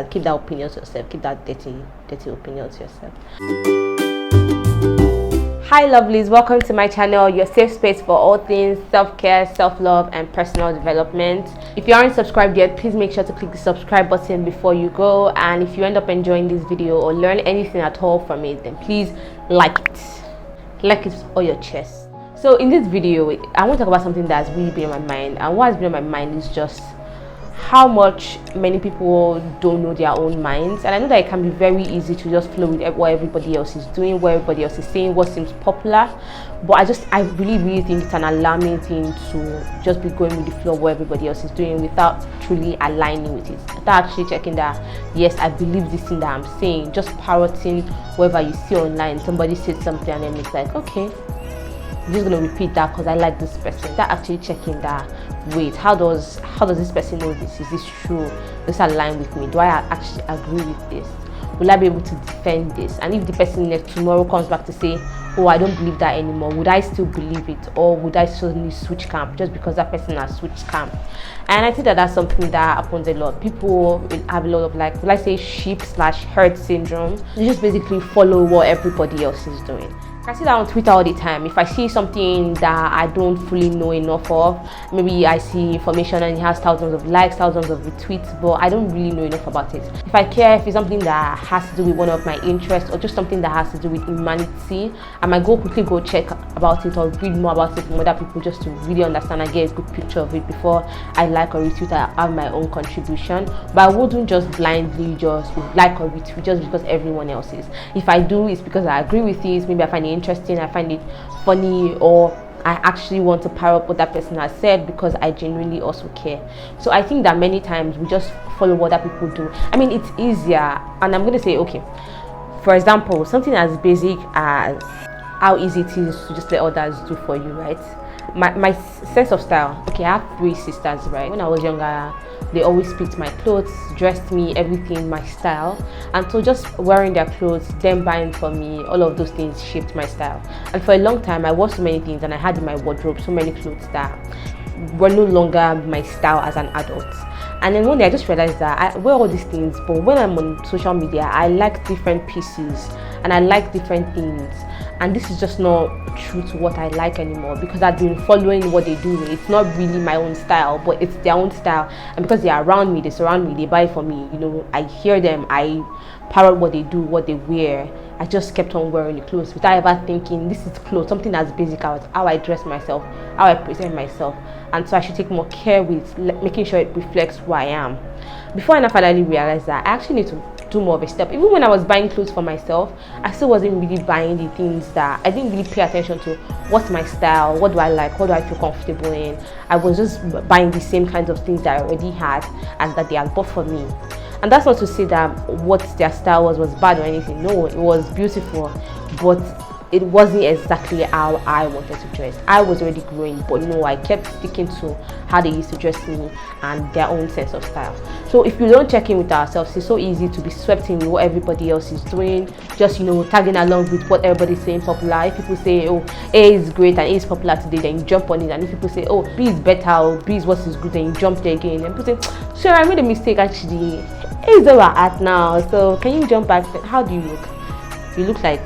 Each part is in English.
Keep that opinion to yourself. Keep that dirty opinion to yourself. Hi lovelies, welcome to my channel, your safe space for all things self-care, self-love and personal development. If you aren't subscribed yet, please make sure to click the subscribe button before you go, and if you end up enjoying this video or learn anything at all from it, then please like it with all your chest. So in this video, I want to talk about something that's really been on my mind, and what has been on my mind is just how much many people don't know their own minds. And I know that it can be very easy to just flow with what everybody else is doing, what everybody else is saying, what seems popular, but I really think it's an alarming thing to just be going with the flow of what everybody else is doing without truly aligning with it, without actually checking that yes, I believe this thing that I'm saying. Just parroting whatever you see online. Somebody said something and then it's like, okay, I'm just going to repeat that because I like this person. Without actually checking that, wait, how does this person know this? Is this true? Does this align with me? Do I actually agree with this? Will I be able to defend this? And if the person tomorrow comes back to say, oh, I don't believe that anymore, would I still believe it? Or would I suddenly switch camp just because that person has switched camp? And I think that that's something that happens a lot. People will have a lot of, like, will I say, sheep/herd syndrome. They just basically follow what everybody else is doing. I see that on Twitter all the time. If I see something that I don't fully know enough of, maybe I see information and it has thousands of likes, thousands of retweets, but I don't really know enough about it. If I care, if it's something that has to do with one of my interests or just something that has to do with humanity, I might quickly go check about it or read more about it from other people just to really understand and get a good picture of it before I like or retweet. I have my own contribution, but I wouldn't just blindly just like or retweet just because everyone else is. If I do, it's because I agree with it. Maybe I find it interesting, I find it funny, or I actually want to power up what that person has said because I genuinely also care. So I think that many times we just follow what other people do. I mean, it's easier, and I'm going to say, okay, for example, something as basic as how easy it is to just let others do for you, right? My sense of style. Okay, I have 3 sisters, right? When I was younger, they always picked my clothes, dressed me, everything, my style. And so just wearing their clothes, them buying for me, all of those things shaped my style. And for a long time, I wore so many things and I had in my wardrobe so many clothes that were no longer my style as an adult. And then one day I just realized that I wear all these things, but when I'm on social media, I like different pieces and I like different things. And this is just not true to what I like anymore because I've been following what they do. It's not really my own style, but it's their own style. And because they are around me, they surround me, they buy for me, you know, I hear them, I parrot what they do, what they wear. I just kept on wearing the clothes without ever thinking this is clothes, something as basic as how I dress myself, how I present myself. And so I should take more care with making sure it reflects who I am. Before I finally realized that I actually need to do more of a step. Even when I was buying clothes for myself, I still wasn't really buying the things that I didn't really pay attention to. What's my style? What do I like? What do I feel comfortable in? I was just buying the same kinds of things that I already had and that they had bought for me. And that's not to say that what their style was bad or anything. No, it was beautiful, but it wasn't exactly how I wanted to dress. I was already growing, but you know, I kept sticking to how they used to dress me and their own sense of style. So if you don't check in with ourselves, it's so easy to be swept in with what everybody else is doing, just, you know, tagging along with what everybody's saying popular. If people say, oh, A is great and A is popular today, then you jump on it. And if people say, oh, B is better or B is what is good, then you jump there again. And people say, sure, I made a mistake actually. A is where we're at now, so can you jump back? How do you look? You look like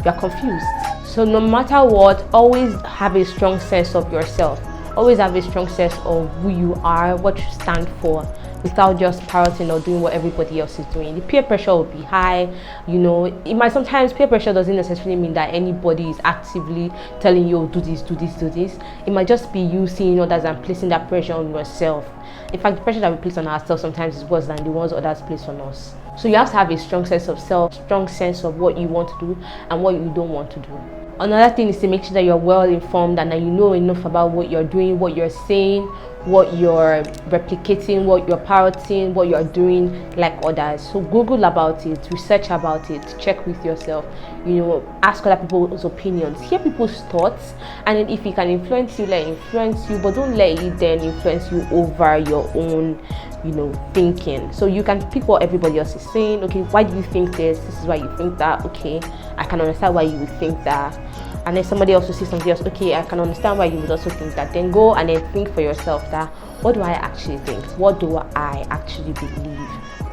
you're confused. So no matter what, always have a strong sense of yourself. Always have a strong sense of who you are, what you stand for, without just parroting or doing what everybody else is doing. The peer pressure will be high, you know. It might sometimes, peer pressure doesn't necessarily mean that anybody is actively telling you, oh, do this, do this, do this. It might just be you seeing others and placing that pressure on yourself. In fact, the pressure that we place on ourselves sometimes is worse than the ones others place on us. So you have to have a strong sense of self, strong sense of what you want to do and what you don't want to do. Another thing is to make sure that you're well informed and that you know enough about what you're doing, what you're saying, what you're replicating, what you're parroting, what you're doing like others. So Google about it, research about it, check with yourself, you know, ask other people's opinions, hear people's thoughts, and then if it can influence you, let it influence you, but don't let it then influence you over your own, you know, thinking. So you can pick what everybody else is saying. Okay, why do you think this? This is why you think that. Okay, I can understand why you would think that. and then somebody else will see something else, okay, I can understand why you would also think that. Then go and then think for yourself that, what do I actually think? What do I actually believe?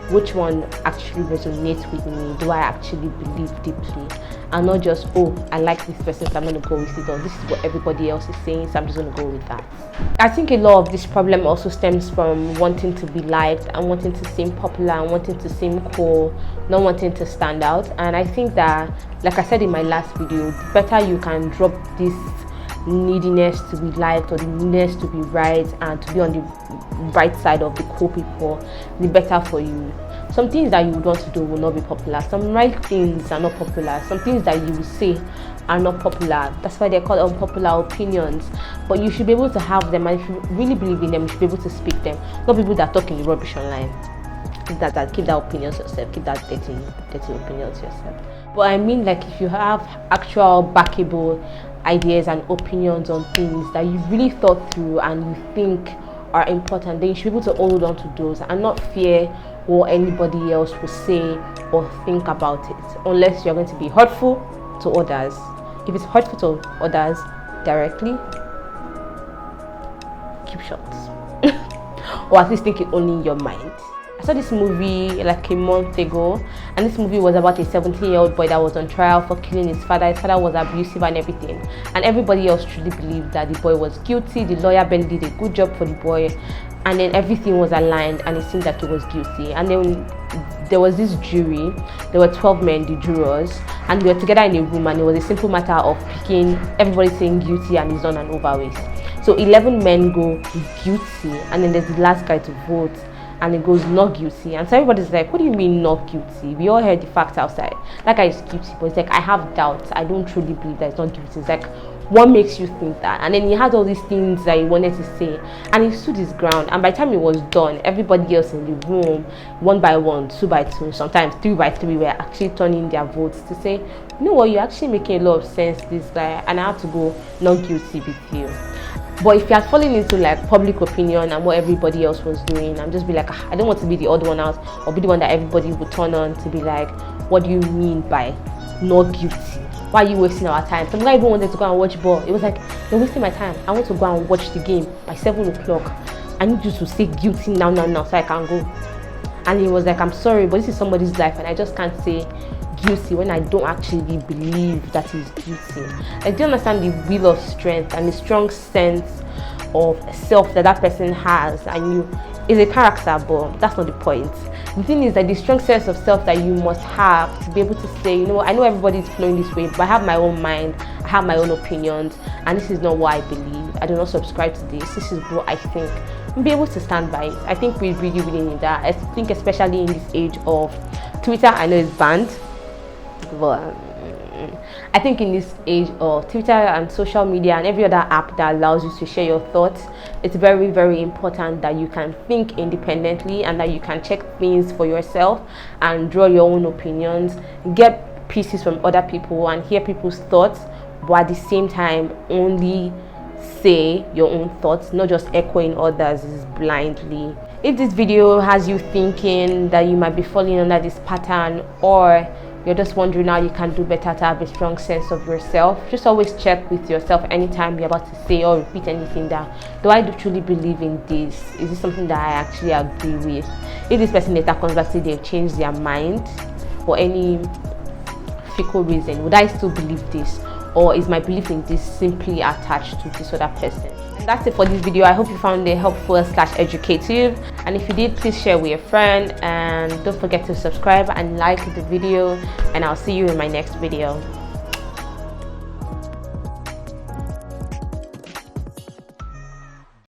Which one actually resonates with me? Do I actually believe deeply? And not just, oh, I like this person, so I'm going to go with it, or this is what everybody else is saying, so I'm just going to go with that. I think a lot of this problem also stems from wanting to be liked and wanting to seem popular and wanting to seem cool, not wanting to stand out. And I think that, like I said in my last video, the better you can drop this neediness to be liked or the neediness to be right and to be on the right side of the cool people, the better for you. Some things that you would want to do will not be popular. Some right things are not popular. Some things that you will say are not popular. That's why they're called unpopular opinions. But you should be able to have them, and if you really believe in them, you should be able to speak them. Not people that talk in rubbish online. That keep that opinions yourself. Keep that dirty opinions yourself. But I mean, like, if you have actual backable ideas and opinions on things that you've really thought through and you think are important, then you should be able to hold on to those and not fear what anybody else will say or think about it, unless you're going to be hurtful to others. If it's hurtful to others directly, keep short. Or at least think it only in your mind. I saw this movie like a month ago, and this movie was about a 17-year-old boy that was on trial for killing his father. His father was abusive and everything, and everybody else truly believed that the boy was guilty. The lawyer barely did a good job for the boy, and then everything was aligned and it seemed like he was guilty. And then there was this jury. There were 12 men, the jurors, and they were together in a room, and it was a simple matter of picking, everybody saying guilty and it's done and over with. So 11 men go guilty, and then there's the last guy to vote, and it goes not guilty. And so everybody's like, what do you mean not guilty? We all heard the facts outside. That guy is guilty, but it's like, I have doubts. I don't truly believe that it's not guilty. It's like, what makes you think that? And then he had all these things that he wanted to say, and he stood his ground. And by the time it was done, everybody else in the room, 1 by 1, 2 by 2, sometimes 3 by 3, were actually turning their votes to say, you know what, you're actually making a lot of sense, this guy, and I have to go not guilty with you. But if you are falling into like public opinion and what everybody else was doing, and just be like, I don't want to be the odd one out or be the one that everybody would turn on to be like, what do you mean by not guilty? Why are you wasting our time? Some guy even wanted to go and watch ball. It was like, you're wasting my time. I want to go and watch the game by 7 o'clock. I need you to say guilty now so I can go. And he was like, I'm sorry, but this is somebody's life and I just can't say guilty when I don't actually believe that he's guilty. I do understand the will of strength and the strong sense of self that person has, and you is a character, but that's not the point. The thing is that the strong sense of self that you must have to be able to say, you know, I know everybody's flowing this way, but I have my own mind, I have my own opinions, and this is not what I believe. I do not subscribe to this. This is what I think. And be able to stand by it. I think we really need that. I think especially in this age of Twitter, I know it's banned, but I think in this age of Twitter and social media and every other app that allows you to share your thoughts, it's very important that you can think independently and that you can check things for yourself and draw your own opinions, get pieces from other people and hear people's thoughts, but at the same time only say your own thoughts, not just echoing others blindly. If this video has you thinking that you might be falling under this pattern, or you're just wondering how you can do better to have a strong sense of yourself, just always check with yourself anytime you're about to say or repeat anything that, do I truly believe in this? Is this something that I actually agree with? If this person later comes back to say they've changed their mind for any fickle reason, would I still believe this? Or is my belief in this simply attached to this other person? And that's it for this video. I hope you found it helpful / educative, and if you did, please share with a friend, and don't forget to subscribe and like the video, and I'll see you in my next video.